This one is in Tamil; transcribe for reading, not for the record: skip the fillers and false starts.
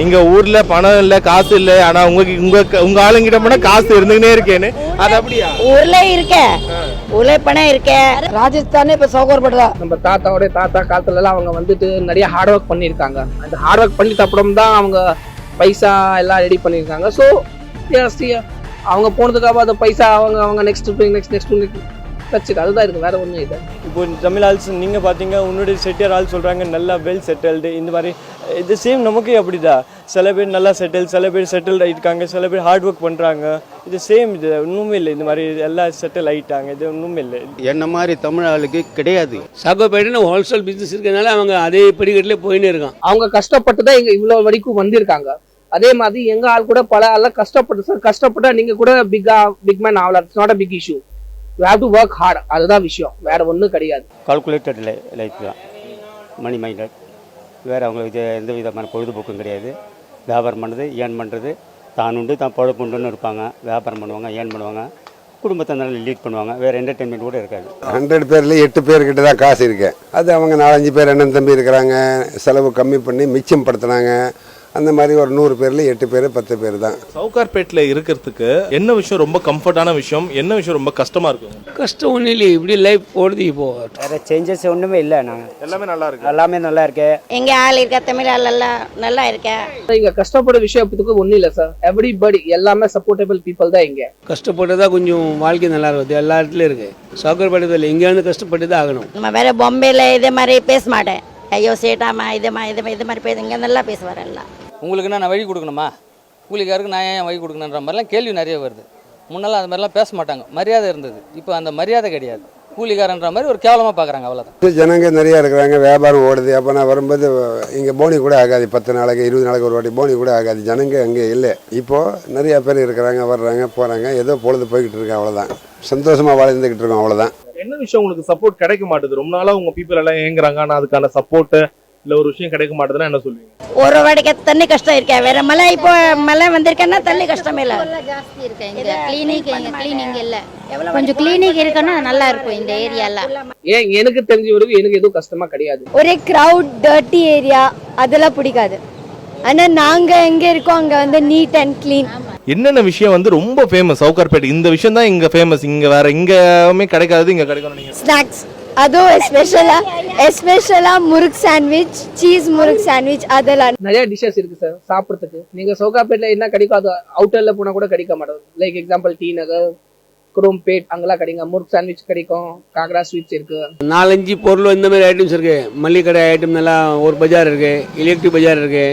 இங்க ஊர்ல பணம் இல்ல காசு இல்ல ஆனா உங்க ஆளுங்கிட்ட போனா காசு இருந்துகிட்டே இருக்கேன்னு அது அப்படியா? ஊர்ல இருக்க ஊர்ல பணம் இருக்க. ராஜஸ்தானே இப்ப சௌகர்படுதா. நம்ம தாத்தாவோட தாத்தா காலத்துல எல்லாம் அவங்க வந்துட்டு நிறைய ஹார்ட் ஒர்க் பண்ணிருக்காங்க. அந்த ஹார்ட் ஒர்க் பண்ணிட்ட அப்புறம் தான் அவங்க பைசா எல்லாம் ரெடி பண்ணிருக்காங்க. ஸோ அவங்க போனதுக்காக அந்த பைசா அவங்க நெக்ஸ்ட் அதுதான் இருக்கு, வேற ஒன்றும் இல்லை. இப்போ தமிழ் ஆல்ஸ் நீங்கள் பார்த்தீங்க, உன்னுடைய செட்டியார் ஆள் சொல்கிறாங்க நல்லா வெல் செட்டில்டு. இந்த மாதிரி இது சேம் நமக்கே அப்படிதான். சில பேர் நல்லா சில பேர் செட்டில்டு ஆகிருக்காங்க, சில பேர் ஹார்ட் ஒர்க் பண்ணுறாங்க. இது சேம், இது ஒன்றுமே இல்லை. இந்த மாதிரி எல்லாம் செட்டில் ஆகிட்டாங்க, இது ஒன்றுமே இல்லை. என்ன மாதிரி தமிழ் ஆளுக்கு கிடையாது. சாக்கோபேட்டைன்னு ஹோல்சேல் பிஸ்னஸ் இருக்கிறதுனால அவங்க அதே படிக்கட்டிலே போயின்னு இருக்கான். அவங்க கஷ்டப்பட்டு தான் இங்கே இவ்வளோ வரைக்கும் வந்திருக்காங்க. அதே மாதிரி எங்க ஆள் கூட பல ஆள் கஷ்டப்பட்டா நீங்க கூட பிக் மேன் ஆகலாம். It's not a big issue. You have to work hard. அதுதான் விஷயம், வேற ஒன்றும் கிடையாது. கால்குலேட்டட் லைஃப் தான், மணி மைண்டட். வேறு அவங்களுக்கு எந்த விதமான பொழுதுபோக்கும் கிடையாது. வியாபாரம் பண்ணுறது, ஏர்ன் பண்ணுறது, தான் உண்டு தான் பொழப்புண்டுன்னு இருப்பாங்க. வியாபாரம் பண்ணுவாங்க, ஏர்ன் பண்ணுவாங்க, குடும்பத்தை நல்லா லீட் பண்ணுவாங்க. வேறு என்டர்டெயின்மெண்ட் கூட இருக்காது. 100 பேரில் 8 பேர்கிட்ட தான் காசு இருக்கு. அது அவங்க 4-5 பேர் அண்ணன் தம்பி இருக்கிறாங்க, செலவு கம்மி பண்ணி மிச்சம் படுத்துனாங்க. அந்த மாதிரி ஒரு 100 பேர்ல 8 பேர் 10 பேர் தான். சவுகார்பேட்டில் இருக்கிறதுக்கு என்ன விஷயம் ரொம்ப கம்ஃபர்டான விஷயம், என்ன விஷயம் ரொம்ப கஷ்டமா இருக்கும்? கஷ்டம் ஒன்றும் இல்லை, இப்படி லைஃப் போடுது. இப்போ வேற சேஞ்சஸ் ஒன்றுமே இல்லை. நாங்கள் எல்லாமே நல்லா இருக்கு, எல்லாமே நல்லா இருக்கு. எங்க ஆள் இருக்க, தமிழ் ஆள் எல்லாம் நல்லா இருக்க. இங்க கஷ்டப்பட விஷயத்துக்கு ஒன்றும் இல்லை சார். எவ்ரிபடி எல்லாமே சப்போர்ட்டபிள் பீப்புள் தான் இங்க. கஷ்டப்பட்டதா கொஞ்சம் வாழ்க்கை நல்லா இருக்குது. எல்லா இடத்துலையும் இருக்கு. சாக்கோபேட்டத்தில் எங்கேயாவது கஷ்டப்பட்டு தான் ஆகணும். நம்ம வேற பாம்பேல இதே மாதிரி பேச மாட்டேன். ஐயோ சேட்டாமா இது மாதிரி பேச, இங்க நல்லா பேசுவார் எல்லாம். உங்களுக்குன்னா நான் வழி கொடுக்கணுமா, கூலிக்காருக்கு நான் ஏன் வழி கொடுக்கணுன்ற மாதிரிலாம் கேள்வி நிறைய வருது. முன்னெல்லாம் அது மாதிரிலாம் பேச மாட்டாங்க, மரியாதை இருந்தது. இப்போ அந்த மரியாதை கிடையாது. கூலிக்காரன்ற மாதிரி ஒரு கேவலமாக பார்க்குறாங்க, அவ்வளோதான். ஜனங்க நிறையா இருக்கிறாங்க, வியாபாரம் ஓடுது. அப்போ நான் வரும்போது இங்கே போனி கூட ஆகாது. 10 நாளைக்கு 20 நாளைக்கு ஒரு வாட்டி போனி கூட ஆகாது. ஜனங்க அங்கே இல்லை. இப்போது நிறையா பேர் இருக்கிறாங்க, வர்றாங்க போகிறாங்க. ஏதோ பொழுது போய்கிட்டு இருக்கேன், அவ்வளோதான். சந்தோஷமாக வாழ்ந்துக்கிட்டு இருக்கோம், அவ்வளோதான். என்ன விஷயம் உங்களுக்கு சப்போர்ட் கிடைக்க மாட்டேது? ரொம்ப நாளா உங்க பீப்புள் எல்லாம் ஏங்குறாங்க, ஆனால் அதுக்கான சப்போர்ட் இல்ல ஒரு விஷயம் கிடைக்க மாட்டேதுன்னா என்ன சொல்லுவீங்க? ஒரு வாடிக்கை தண்ணி கஷ்டம் இருக்கா, வேற மழை இப்போ மழை வந்திருக்கேன்னா தண்ணி கஷ்டமே இல்லை. ஜாஸ்தி இருக்கு இங்க. கிளீனிக் இல்ல, கொஞ்சம் கிளீனிக் இருக்குன்னா நல்லா இருக்கும் இந்த ஏரியால. ஏன் எனக்கு தெரிஞ்ச வரைக்கும் எனக்கு எதுவும் கஷ்டமா கிடையாது. ஒரே கிரவுட், டர்ட்டி ஏரியா அதெல்லாம் பிடிக்காது. ஆனா நாங்க எங்க இருக்கோம் அங்க வந்து நீட் அண்ட் கிளீன். என்னென்ன விஷயம் வந்து ரொம்ப ஃபேமஸ் சவுகார்பேட்? இந்த விஷயம் தான் இங்க ஃபேமஸ், இங்க வேற எங்கேயுமே கிடைக்காது, இங்க கிடைக்கும் நீங்க. ஸ்நாக்ஸ், அதுவும் எஸ்பெஷலா முறுக்கு சாண்ட்விச், சீஸ் முறுக்கு சாண்ட்விச், அதெல்லாம் நிறைய டிஷஸ் இருக்கு சார் சாப்பிட்றதுக்கு. நீங்க சவுகார்பேட்ல என்ன கிடைக்கும் அது அவுட்டர்ல போனா கூட கிடைக்க மாட்டோம். லைக் எக்ஸாம்பிள் டி நகர், குரோம்பேட், அங்கெல்லாம் கிடைக்கும். முறுக்கு சாண்ட்விச் கிடைக்கும், காக்கரா ஸ்வீட்ஸ் இருக்கு. 4-5 பொருள் இந்த மாதிரி ஐட்டம்ஸ் இருக்கு. மல்லிகை கடை ஐட்டம் நல்லா ஒரு பஜார் இருக்கு, எலக்ட்ரிக் பஜார் இருக்கு.